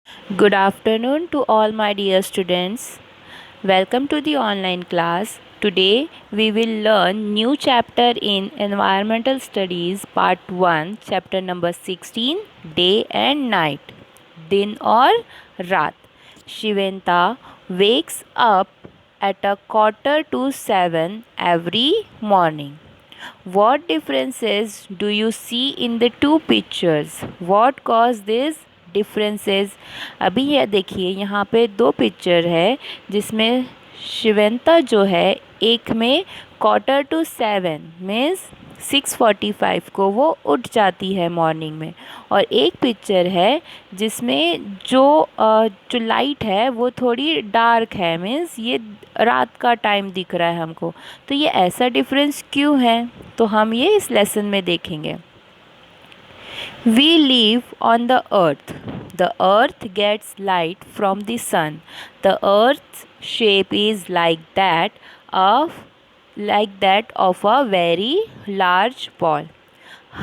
Good afternoon to all my dear students. Welcome to the online class. Today we will learn new chapter in Environmental Studies Part 1, chapter number 16, Day and Night. Din or Raat. Shivanta wakes up at a quarter to 7 every morning. What differences do you see in the two pictures? What caused these differences? अभी यह देखिए यहाँ पे दो picture है जिसमें शिवंता जो है एक में क्वार्टर टू 7 मीन्स 6:45 को वो उठ जाती है मॉर्निंग में, और एक पिक्चर है जिसमें जो लाइट है वो थोड़ी डार्क है, मीन्स ये रात का टाइम दिख रहा है हमको। तो ये ऐसा डिफरेंस क्यों है, तो हम ये इस लेसन में देखेंगे। We live on the earth. The earth gets light from the sun. The earth's shape is like that of a very large ball.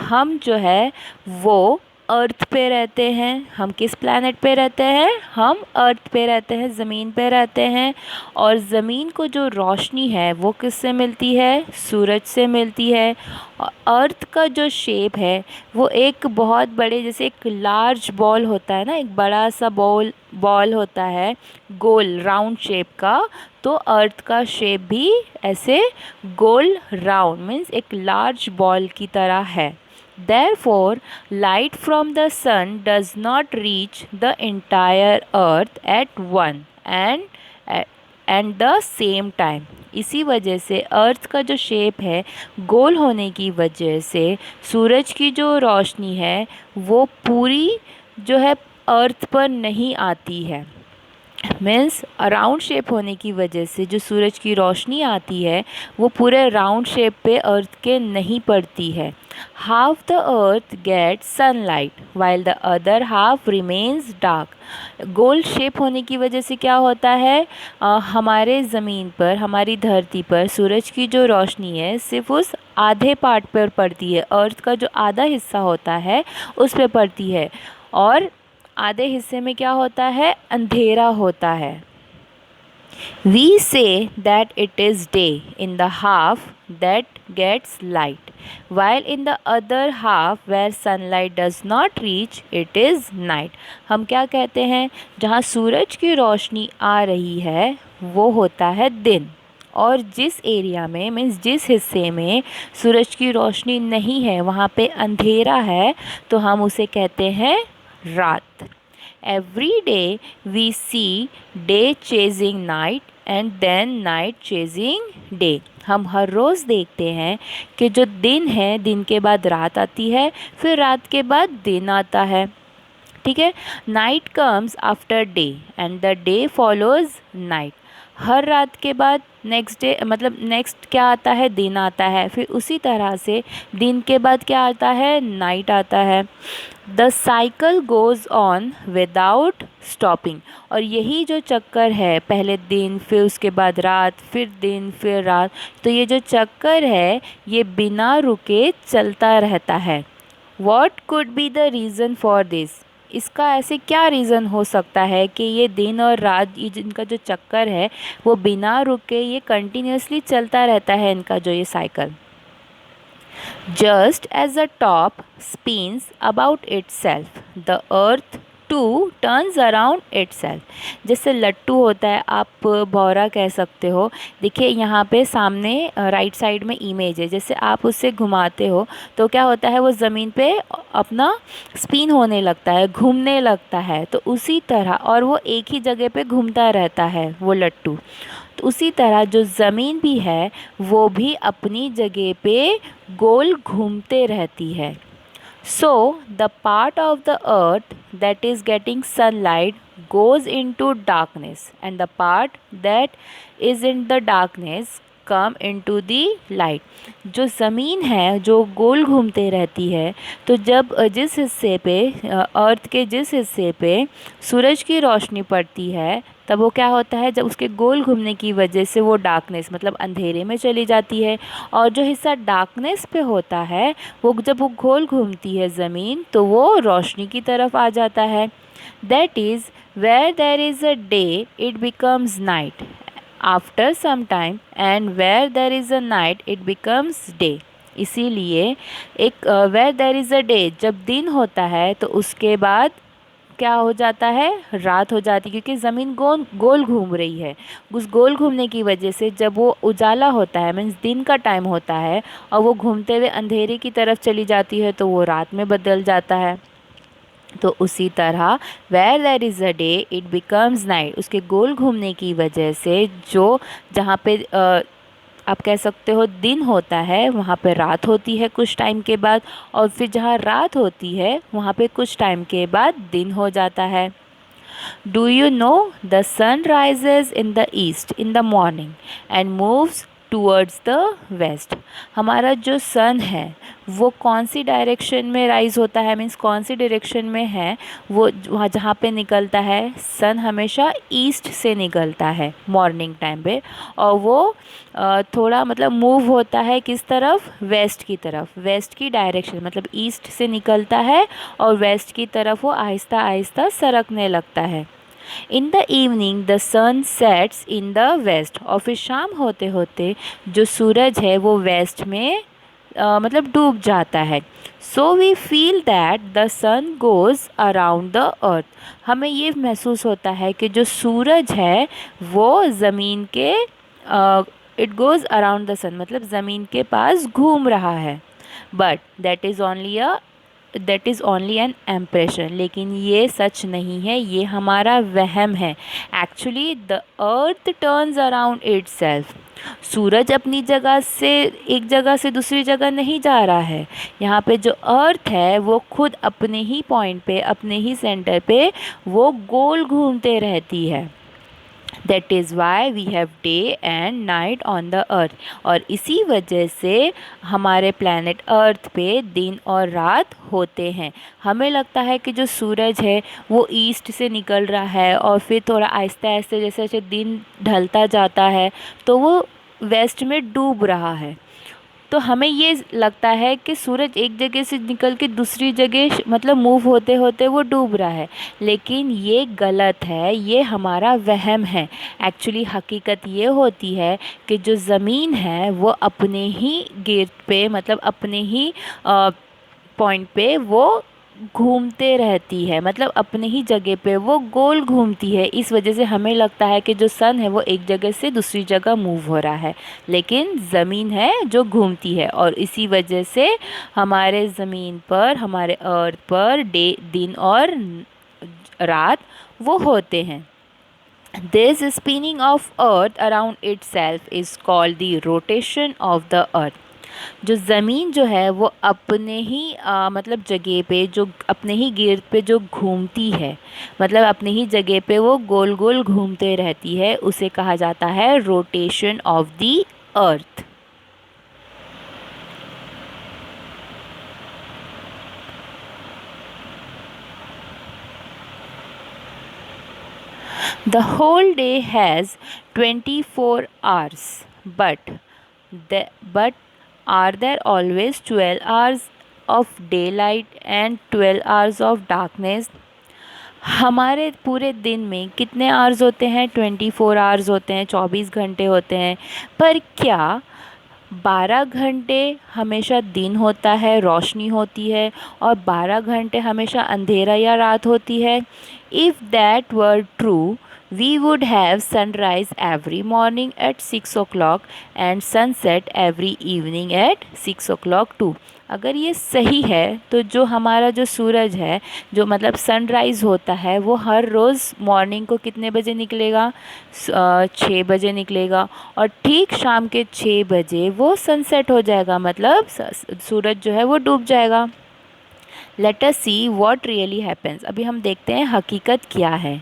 हम जो है वो अर्थ पे रहते हैं। हम किस प्लैनेट पे रहते हैं? हम अर्थ पे रहते हैं, ज़मीन पे रहते हैं। और ज़मीन को जो रोशनी है वो किससे मिलती है? सूरज से मिलती है। और अर्थ का जो शेप है वो एक बहुत बड़े, जैसे एक लार्ज बॉल होता है ना, एक बड़ा सा बॉल होता है गोल राउंड शेप का। तो अर्थ का शेप भी ऐसे गोल राउंड मीन्स एक लार्ज बॉल की तरह है। Therefore, light from the sun does not reach the entire earth at one and the same time. इसी वजह से अर्थ का जो शेप है गोल होने की वजह से सूरज की जो रोशनी है वो पूरी जो है अर्थ पर नहीं आती है। मीन्स राउंड शेप होने की वजह से जो सूरज की रोशनी आती है वो पूरे राउंड शेप पे अर्थ के नहीं पड़ती है। Half the earth get sunlight while the other half remains dark. गोल शेप होने की वजह से क्या होता है, हमारे ज़मीन पर, हमारी धरती पर सूरज की जो रोशनी है सिर्फ उस आधे पार्ट पर पड़ती है। अर्थ का जो आधा हिस्सा होता है उस पर पड़ती है, और आधे हिस्से में क्या होता है? अंधेरा होता है। We say that it is day in the half that gets light, while in the other half where sunlight does not reach, it is night. हम क्या कहते हैं? जहाँ सूरज की रोशनी आ रही है वो होता है दिन, और जिस एरिया में मीन्स जिस हिस्से में सूरज की रोशनी नहीं है वहाँ पे अंधेरा है, तो हम उसे कहते हैं रात। Every day we see day chasing night and then night chasing day. हम हर रोज़ देखते हैं कि जो दिन है, दिन के बाद रात आती है, फिर रात के बाद दिन आता है। ठीक है, night comes after day and the day follows night. हर रात के बाद नेक्स्ट डे, मतलब नेक्स्ट क्या आता है? दिन आता है। फिर उसी तरह से दिन के बाद क्या आता है? नाइट आता है। The cycle goes on without stopping. और यही जो चक्कर है, पहले दिन, फिर उसके बाद रात, फिर दिन, फिर रात, तो ये जो चक्कर है ये बिना रुके चलता रहता है। What could be the reason for this? इसका ऐसे क्या रीज़न हो सकता है कि ये दिन और रात, ये जिनका जो चक्कर है वो बिना रुके ये कंटिन्यूसली चलता रहता है, इनका जो ये cycle. Just as the top spins about itself, the earth too turns around itself. जैसे लट्टू होता है, आप भौरा कह सकते हो। देखिए यहाँ पे सामने राइट साइड में इमेज है, जैसे आप उससे घुमाते हो तो क्या होता है, वो ज़मीन पे अपना स्पिन होने लगता है, घूमने लगता है। तो उसी तरह, और वो एक ही जगह पे घूमता रहता है वो लट्टू। तो उसी तरह जो ज़मीन भी है वो भी अपनी जगह पे गोल घूमते रहती है। So the part of the earth that is getting sunlight goes into darkness and the part that is in the darkness come into the light. जो ज़मीन है जो गोल घूमते रहती है, तो जब जिस हिस्से पे अर्थ के जिस हिस्से पे सूरज की रोशनी पड़ती है, तब वो क्या होता है, जब उसके गोल घूमने की वजह से वो डार्कनेस मतलब अंधेरे में चली जाती है। और जो हिस्सा डार्कनेस पे होता है, वो जब वो गोल घूमती है ज़मीन, तो वो रोशनी की तरफ आ जाता है। That is where there is a day it becomes night after some time, and where there is a night it becomes day। इसीलिए एक where there is a day, जब दिन होता है तो उसके बाद क्या हो जाता है, रात हो जाती है, क्योंकि ज़मीन गोल गोल घूम रही है। उस गोल घूमने की वजह से जब वो उजाला होता है, मीन्स दिन का टाइम होता है, और वो घूमते हुए अंधेरे की तरफ चली जाती है, तो वो रात में बदल जाता है। तो उसी तरह where there is a day it becomes night, उसके गोल घूमने की वजह से जो जहाँ पे आप कह सकते हो दिन होता है, वहाँ पे रात होती है कुछ टाइम के बाद, और फिर जहाँ रात होती है वहाँ पे कुछ टाइम के बाद दिन हो जाता है। Do you know the sun rises in the east in the morning and moves towards the west. हमारा जो सन है वो कौन सी डायरेक्शन में राइज़ होता है, मीन्स कौन सी डायरेक्शन में है, वो वहाँ जहाँ पे निकलता है, सन हमेशा ईस्ट से निकलता है मॉर्निंग टाइम पे, और वो थोड़ा मतलब मूव होता है किस तरफ, वेस्ट की तरफ, वेस्ट की डायरेक्शन, मतलब ईस्ट से निकलता है और वेस्ट की तरफ वो आहिस्ता आहिस्ता सरकने लगता है। In the evening the sun sets in the west, और फिर शाम होते होते जो सूरज है वो वेस्ट में मतलब डूब जाता है। So we feel that the sun goes around the earth. हमें ये महसूस होता है कि जो सूरज है वो ज़मीन के it goes around the sun, मतलब ज़मीन के पास घूम रहा है। But that is only an impression, लेकिन ये सच नहीं है, ये हमारा वहम है। Actually the earth turns around itself. सूरज अपनी जगह से एक जगह से दूसरी जगह नहीं जा रहा है। यहाँ पे जो अर्थ है वो खुद अपने ही पॉइंट पे, अपने ही सेंटर पे वो गोल घूमते रहती है। That is why we have day and night on the earth. और इसी वजह से हमारे प्लैनेट अर्थ पे दिन और रात होते हैं। हमें लगता है कि जो सूरज है वो ईस्ट से निकल रहा है, और फिर थोड़ा आहिस्ते आहिस्ते जैसे जैसे दिन ढलता जाता है तो वो वेस्ट में डूब रहा है। तो हमें ये लगता है कि सूरज एक जगह से निकल के दूसरी जगह मतलब मूव होते होते वो डूब रहा है, लेकिन ये गलत है, ये हमारा वहम है। एक्चुअली हकीकत ये होती है कि जो ज़मीन है वो अपने ही गिर्द पे, मतलब अपने ही पॉइंट पे वो घूमते रहती है, मतलब अपने ही जगह पे वो गोल घूमती है। इस वजह से हमें लगता है कि जो सन है वो एक जगह से दूसरी जगह मूव हो रहा है, लेकिन ज़मीन है जो घूमती है। और इसी वजह से हमारे ज़मीन पर, हमारे अर्थ पर दिन और रात वो होते हैं। This spinning of earth around itself is called the rotation of the earth. जो ज़मीन जो है वो अपने ही मतलब जगह पे, जो अपने ही गिर्द पे जो घूमती है, मतलब अपने ही जगह पे वो गोल गोल घूमते रहती है, उसे कहा जाता है rotation of the earth. The whole day has 24 hours, but are there always 12 hours of daylight and 12 hours of darkness? हमारे पूरे दिन में कितने आवर्स होते हैं? 24 आवर्स होते हैं, 24 घंटे होते हैं। पर क्या 12 घंटे हमेशा दिन होता है, रोशनी होती है, और 12 घंटे हमेशा अंधेरा या रात होती है? If that were true, we would have sunrise every morning at 6 o'clock and sunset every evening at 6 o'clock too। अगर ये सही है तो जो हमारा जो सूरज है, जो मतलब सनराइज़ होता है, वो हर रोज़ मॉर्निंग को कितने बजे निकलेगा? 6 बजे निकलेगा, और ठीक शाम के 6 बजे वो सनसेट हो जाएगा, मतलब सूरज जो है वो डूब जाएगा। Let us see what really happens. अभी हम देखते हैं हकीकत क्या है।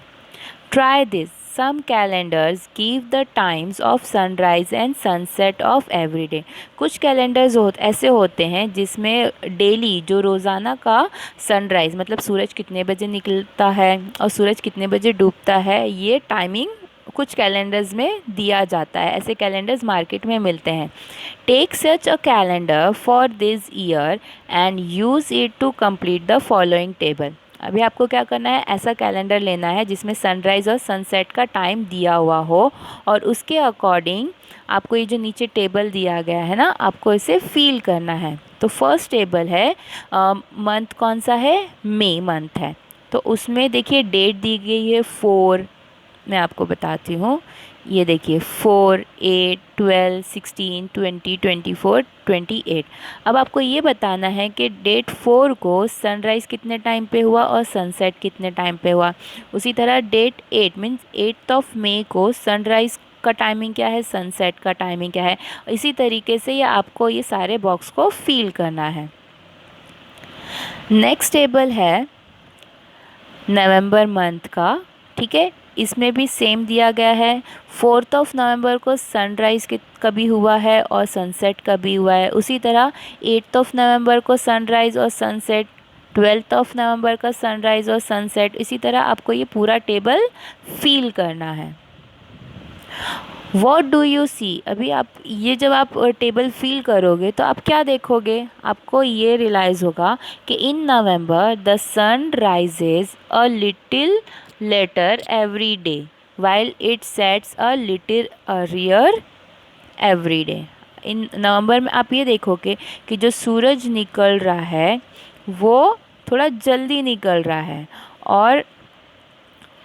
Try this, Some calendars give the times of sunrise and sunset of every day. कुछ कैलेंडर्स ऐसे होते हैं जिसमें डेली जो रोज़ाना का सनराइज़ मतलब सूरज कितने बजे निकलता है और सूरज कितने बजे डूबता है, ये टाइमिंग कुछ कैलेंडर्स में दिया जाता है। ऐसे कैलेंडर्स मार्केट में मिलते हैं। Take such a calendar for this year and use it to complete the following table. अभी आपको क्या करना है, ऐसा कैलेंडर लेना है जिसमें सनराइज़ और सनसेट का टाइम दिया हुआ हो और उसके अकॉर्डिंग आपको ये जो नीचे टेबल दिया गया है ना, आपको इसे फील करना है। तो फर्स्ट टेबल है, मंथ कौन सा है, मई मंथ है, तो उसमें देखिए डेट दी गई है 4। मैं आपको बताती हूँ, ये देखिए 4, 8, 12, 16, 20, 24, 28। अब आपको ये बताना है कि डेट 4 को सनराइज़ कितने टाइम पे हुआ और सनसेट कितने टाइम पे हुआ। उसी तरह date 8 means 8th of May को सनराइज़ का टाइमिंग क्या है, सनसेट का टाइमिंग क्या है। इसी तरीके से ये आपको ये सारे बॉक्स को फील करना है। नेक्स्ट टेबल है नवंबर मंथ का, ठीक है, इसमें भी सेम दिया गया है। 4th ऑफ नवंबर को सनराइज़ कभी हुआ है और सनसेट कभी हुआ है। उसी तरह 8th ऑफ नवंबर को सनराइज़ और सनसेट, 12th ऑफ नवंबर का सनराइज़ और सनसेट। इसी तरह आपको ये पूरा टेबल फील करना है। वॉट डू यू सी, अभी आप ये जब आप टेबल फील करोगे तो आप क्या देखोगे, आपको ये रियलाइज़ होगा कि in November the sun rises a little later every day while it sets a little earlier every day. In November में आप ये देखोगे कि जो सूरज निकल रहा है वो थोड़ा जल्दी निकल रहा है और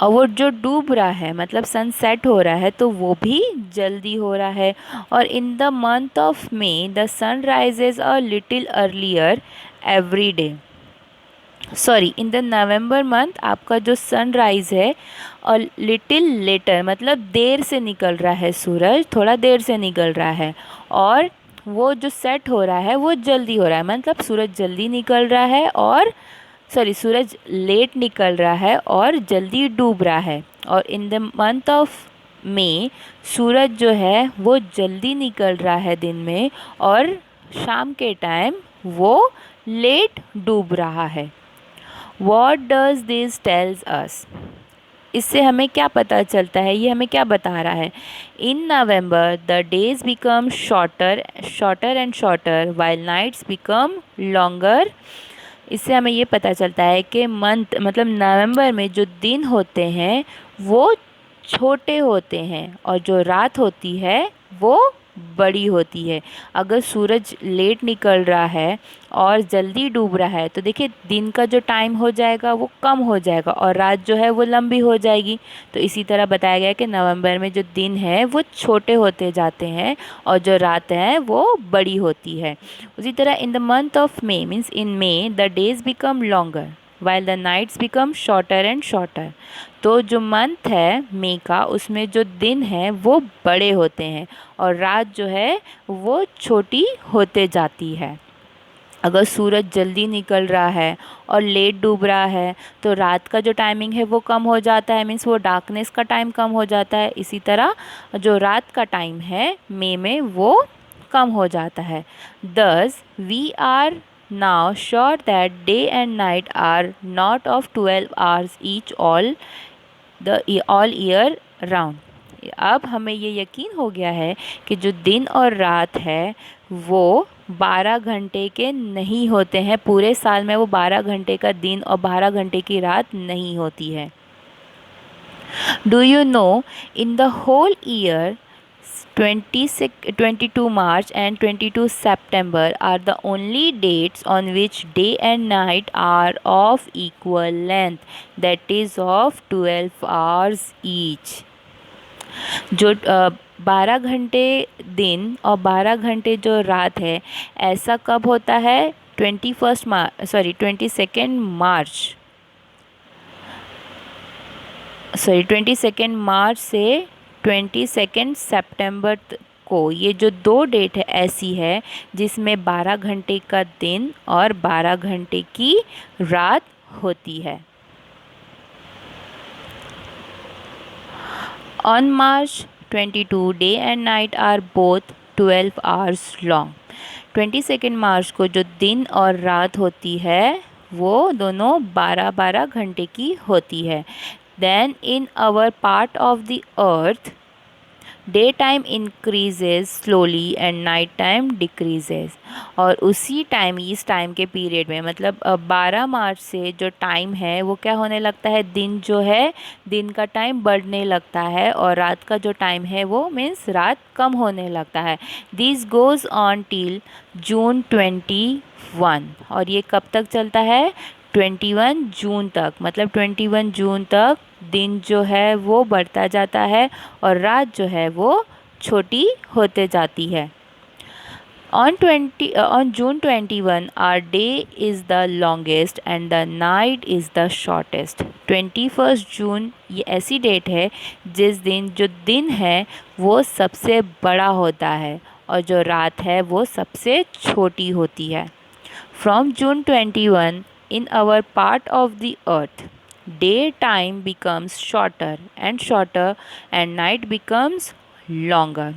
वो जो डूब रहा है मतलब सनसेट हो रहा है तो वो भी जल्दी हो रहा है। और in the month of May the sun rises a little earlier every day. Sorry, in the November month आपका जो सनराइज़ है और लिटिल लेटर मतलब देर से निकल रहा है सूरज, थोड़ा देर से निकल रहा है, और वो जो सेट हो रहा है वो जल्दी हो रहा है, मतलब सूरज जल्दी निकल रहा है और सूरज लेट निकल रहा है और जल्दी डूब रहा है। और in the month of May सूरज जो है वो जल्दी निकल रहा है दिन में और शाम के टाइम वो लेट डूब रहा है। What does this tells us? इससे हमें क्या पता चलता है, ये हमें क्या बता रहा है। In November the days become shorter and shorter while nights become longer. इससे हमें ये पता चलता है कि मंथ मतलब नवंबर में जो दिन होते हैं वो छोटे होते हैं और जो रात होती है वो बड़ी होती है। अगर सूरज लेट निकल रहा है और जल्दी डूब रहा है तो देखिए दिन का जो टाइम हो जाएगा वो कम हो जाएगा और रात जो है वो लंबी हो जाएगी। तो इसी तरह बताया गया है कि नवंबर में जो दिन है वो छोटे होते जाते हैं और जो रात है वो बड़ी होती है। उसी तरह in the month of May means in May the days become longer while the nights become shorter and shorter. तो जो मंथ है मई का उसमें जो दिन है वो बड़े होते हैं और रात जो है वो छोटी होते जाती है। अगर सूरज जल्दी निकल रहा है और लेट डूब रहा है तो रात का जो टाइमिंग है वो कम हो जाता है, मीन्स वो डार्कनेस का टाइम कम हो जाता है। इसी तरह जो रात का टाइम है मई में वो कम हो जाता है। Thus we are now sure that day and night are not of 12 hours each all year round। अब हमें ये यकीन हो गया है कि जो दिन और रात है वो 12 घंटे के नहीं होते हैं, पूरे साल में वो 12 घंटे का दिन और 12 घंटे की रात नहीं होती है। Do you know in the whole year 22 March and 22 September are the only dates on which day and night are of equal length, that is of 12 hours each। जो 12 घंटे दिन और 12 घंटे जो रात है ऐसा कब होता है, 22 मार्च से 22 सितंबर को। ये जो दो डेट है ऐसी है जिसमें 12 घंटे का दिन और 12 घंटे की रात होती है। On March 22, day and night are both 12 hours long. 22 मार्च को जो दिन और रात होती है वो दोनों 12-12 घंटे की होती है. Then in our part of the earth, day time increases slowly and night time decreases. और उसी टाइम, इस टाइम के पीरियड में, मतलब 12 मार्च से जो टाइम है वो क्या होने लगता है, दिन जो है, दिन का टाइम बढ़ने लगता है और रात का जो टाइम है वो मीन्स रात कम होने लगता है. This goes on till June 21. और ये कब तक चलता है, 21 जून तक. मतलब 21 जून तक दिन जो है वो बढ़ता जाता है और रात जो है वो छोटी होते जाती है. On June 21, our day is the longest and the night is the shortest. 21 जून ये ऐसी डेट है जिस दिन जो दिन है वो सबसे बड़ा होता है और जो रात है वो सबसे छोटी होती है. From June 21, in our part of the earth, daytime becomes shorter and night becomes longer.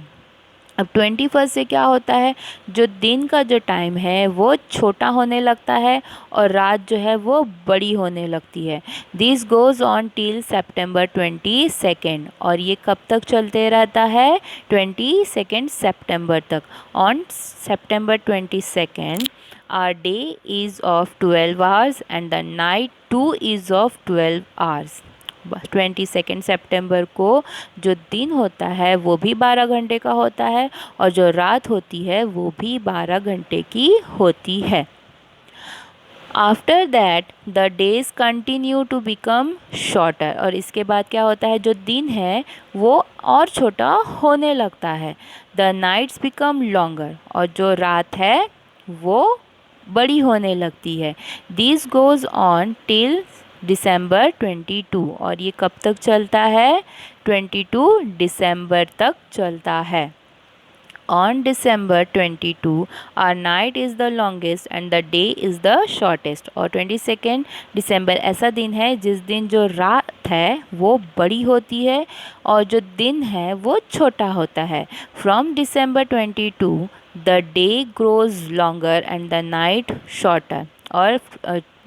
अब 21 से क्या होता है, जो दिन का जो टाइम है वो छोटा होने लगता है और रात जो है वो बड़ी होने लगती है. This goes on till September 22. और ये कब तक चलते रहता है, 22 सितंबर तक. On September 22, our day is of 12 hours and the night too is of 12 hours. 22 सितंबर को जो दिन होता है वो भी 12 घंटे का होता है और जो रात होती है वो भी 12 घंटे की होती है. After that the days continue to become shorter. और इसके बाद क्या होता है, जो दिन है वो और छोटा होने लगता है. The nights become longer. और जो रात है वो बड़ी होने लगती है. This goes on till December 22. और ये कब तक चलता है, 22 दिसंबर तक चलता है. On December 22, our night is the longest and the day is the shortest. और 22 दिसंबर ऐसा दिन है जिस दिन जो रात है वो बड़ी होती है और जो दिन है वो छोटा होता है. From December 22, the day grows longer and the night shorter. और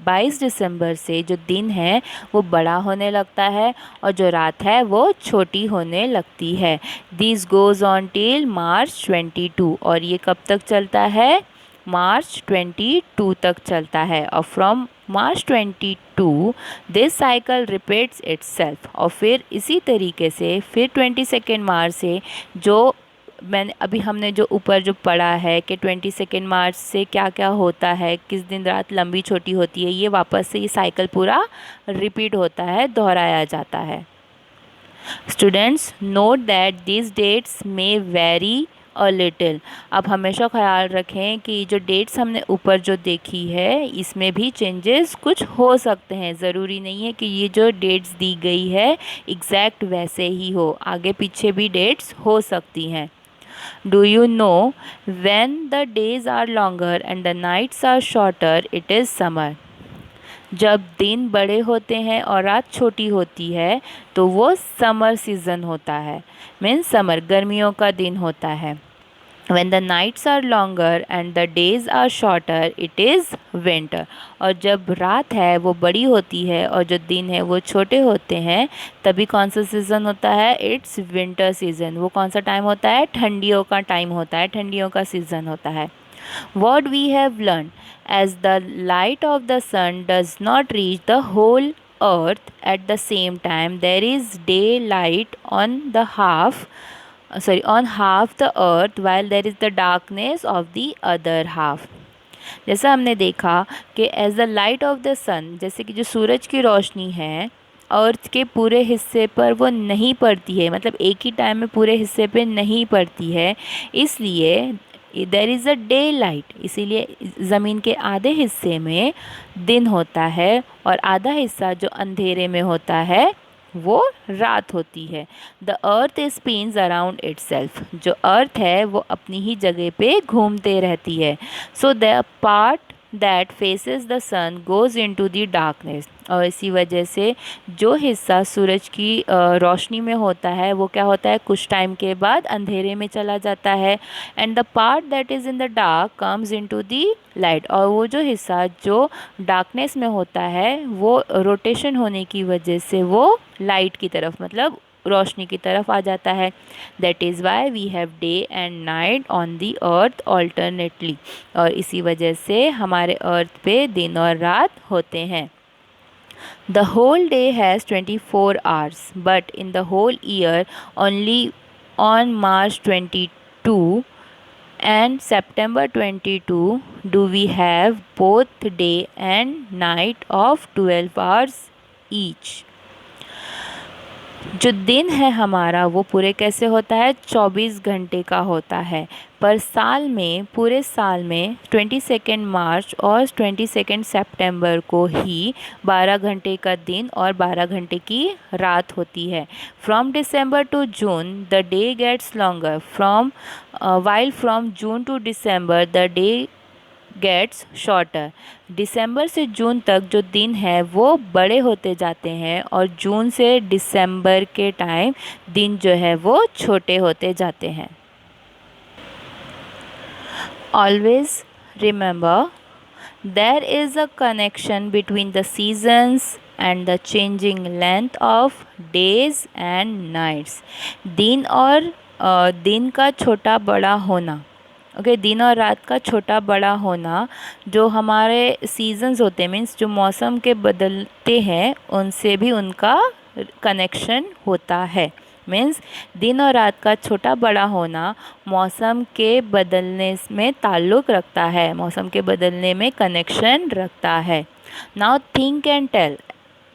22 दिसंबर से जो दिन है वो बड़ा होने लगता है और जो रात है वो छोटी होने लगती है. This goes on till March 22. और ये कब तक चलता है, मार्च 22 तक चलता है. और from March 22 this cycle repeats itself. और फिर इसी तरीके से फिर 22 मार्च से जो मैंने अभी हमने जो ऊपर जो पढ़ा है कि 22 मार्च से क्या क्या होता है, किस दिन रात लंबी छोटी होती है, ये वापस से ये साइकिल पूरा रिपीट होता है, दोहराया जाता है. Students note that this dates may vary a little. अब हमेशा ख्याल रखें कि जो डेट्स हमने ऊपर जो देखी है इसमें भी चेंजेस कुछ हो सकते हैं. ज़रूरी नहीं है कि ये जो डेट्स दी गई है एग्जैक्ट वैसे ही हो, आगे पीछे भी डेट्स हो सकती हैं. Do you know when the days are longer and the nights are shorter, it is summer. जब दिन बड़े होते हैं और रात छोटी होती है तो वो समर सीज़न होता है, मीन्स समर, गर्मियों का दिन होता है. When the nights are longer and the days are shorter, it is winter. और जब रात है वो बड़ी होती है और जो दिन है वो छोटे होते हैं तभी कौन सा सीज़न होता है, इट्स विंटर सीज़न. वो कौन सा टाइम होता है, ठंडियों का टाइम होता है, ठंडियों का सीज़न होता है. What we have learned, as the light of the sun does not reach the whole earth at the same time, there is daylight on half the earth while there is the darkness of the other half. जैसा हमने देखा कि as the light of the sun, जैसे कि जो सूरज की रोशनी है अर्थ के पूरे हिस्से पर वो नहीं पड़ती है, मतलब एक ही टाइम में पूरे हिस्से पे नहीं पड़ती है, इसलिए there is a daylight. इसीलिए ज़मीन के आधे हिस्से में दिन होता है और आधा हिस्सा जो अंधेरे में होता है वो रात होती है. The earth spins around itself. जो अर्थ है वो अपनी ही जगह पे घूमते रहती है. So the part that faces the sun goes into the darkness। और इसी वजह से जो हिस्सा सूरज की रोशनी में होता है वो क्या होता है, कुछ टाइम के बाद अंधेरे में चला जाता है। And the part that is in the dark comes into the light. और वो जो हिस्सा जो डार्कनेस में होता है वो रोटेशन होने की वजह से वो लाइट की तरफ, मतलब रोशनी की तरफ आ जाता है। That is why we have day and night on the earth alternately. और इसी वजह से हमारे अर्थ पे दिन और रात होते हैं। The whole day has 24 hours, but in the whole year only on March 22 and September 22 do we have both day and night of 12 hours each। जो दिन है हमारा वो पूरे कैसे होता है, 24 घंटे का होता है। पर साल में, पूरे साल में 22 मार्च और 22 सितंबर को ही 12 घंटे का दिन और 12 घंटे की रात होती है। From December to June the day gets longer, while from June to December the day gets shorter. दिसंबर से जून तक जो दिन है वो बड़े होते जाते हैं और जून से दिसंबर के टाइम दिन जो है वो छोटे होते जाते हैं। Always remember there is a connection between the seasons and the changing length of days and nights. दिन और दिन का छोटा बड़ा होना, ओके, दिन और रात का छोटा बड़ा होना जो हमारे सीजन्स होते हैं, मीन्स जो मौसम के बदलते हैं उनसे भी उनका कनेक्शन होता है। मीन्स दिन और रात का छोटा बड़ा होना मौसम के बदलने में ताल्लुक़ रखता है, मौसम के बदलने में कनेक्शन रखता है। Now think and tell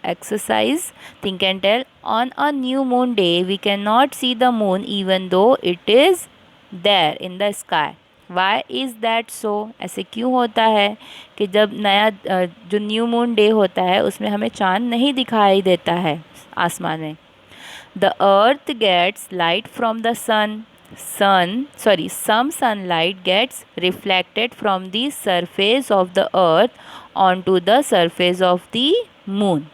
exercise, think and tell। on a new moon day we cannot see the moon even though it is there in the sky। why is that so? ऐसे क्यों होता है कि जब नया जो न्यू मून डे होता है उसमें हमें चांद नहीं दिखाई देता है आसमान में। the earth gets light from the sun, some sunlight gets reflected from the surface of the earth onto the surface of the moon।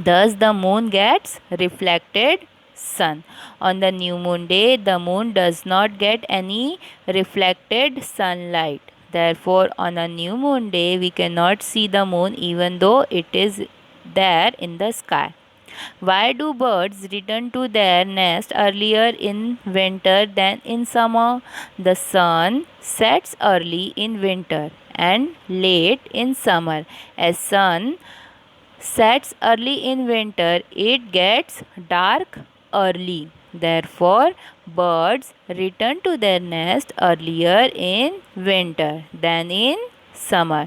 Thus the moon gets reflected sun। on the new moon day the moon does not get any reflected sunlight, therefore on a new moon day we cannot see the moon even though it is there in the sky। why do birds return to their nest earlier in winter than in summer? the sun sets early in winter and late in summer। as sun sets early in winter it gets dark early, therefore birds return to their nest earlier in winter than in summer।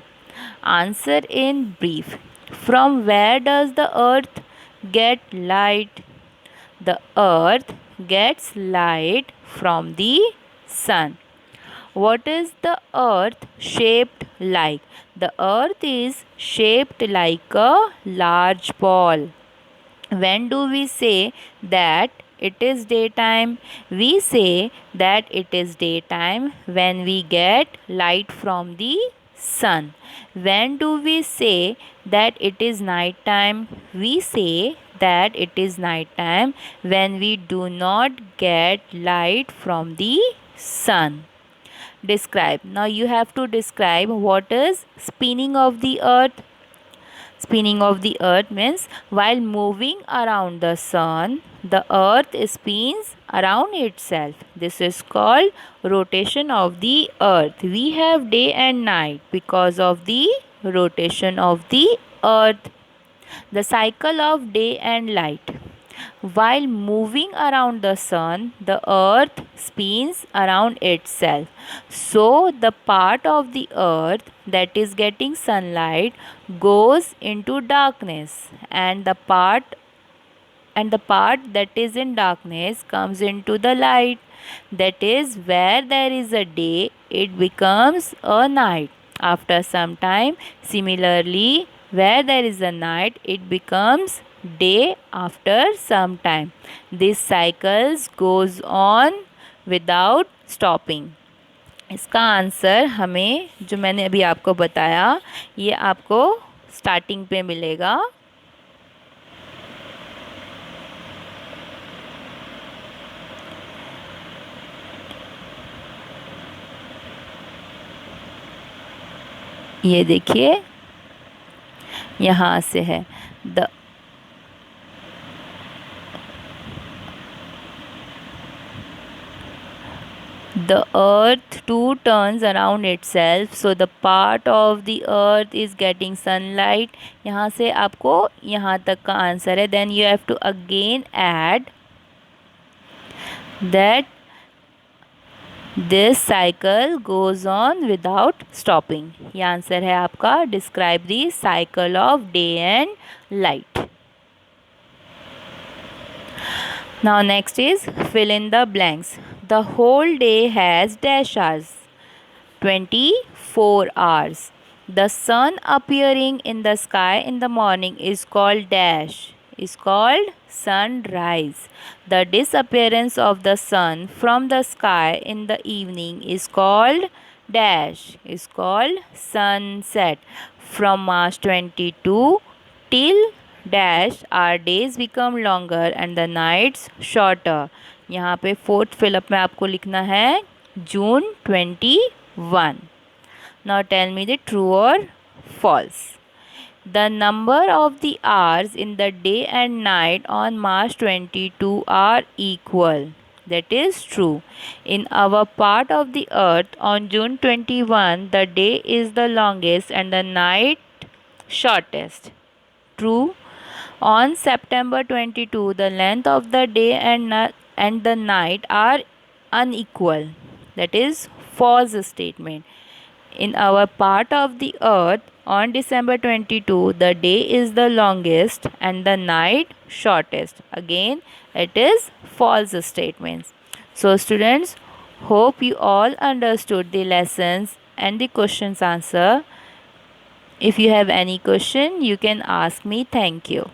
answer in brief। from where does the earth get light? the earth gets light from the sun। what is the earth shaped like? the earth is shaped like a large ball। when do we say that it is daytime? we say that it is daytime when we get light from the sun। when do we say that it is night time? we say that it is night time when we do not get light from the sun। describe। now you have to describe what is spinning of the earth। spinning of the earth means while moving around the sun the earth spins around itself, this is called rotation of the earth। we have day and night because of the rotation of the earth। the cycle of day and light, while moving around the sun, the earth spins around itself. So, the part of the earth that is getting sunlight goes into darkness, and the part that is in darkness comes into the light. That is, where there is a day, it becomes a night. After some time, similarly, where there is a night, it becomes day after some time. This cycles goes on without stopping. इसका answer हमें जो मैंने अभी आपको बताया ये आपको starting पे मिलेगा। ये देखिए यहाँ से है the The earth too turns around itself, so the part of the earth is getting sunlight. यहाँ से आपको यहाँ तक का आंसर है. Then you have to again add that this cycle goes on without stopping. ये आंसर है आपका. Describe the cycle of day and light. Now next is fill in the blanks. The whole day has dash hours. 24 hours. The sun appearing in the sky in the morning is called dash. Is called sunrise. The disappearance of the sun from the sky in the evening is called dash. Is called sunset. From March 22 till dash our days become longer and the nights shorter. यहाँ पे fourth fill up में आपको लिखना है June 21. Now tell me the true or false. The number of the hours in the day and night on March 22 are equal. That is true. In our part of the earth on June 21 the day is the longest and the night shortest. True. On September 22 the length of the day and the night are unequal. That is false statement. In our part of the earth on December 22 the day is the longest and the night shortest. Again it is false statements. So students, hope you all understood the lessons and the questions answer. If you have any question you can ask me. Thank you.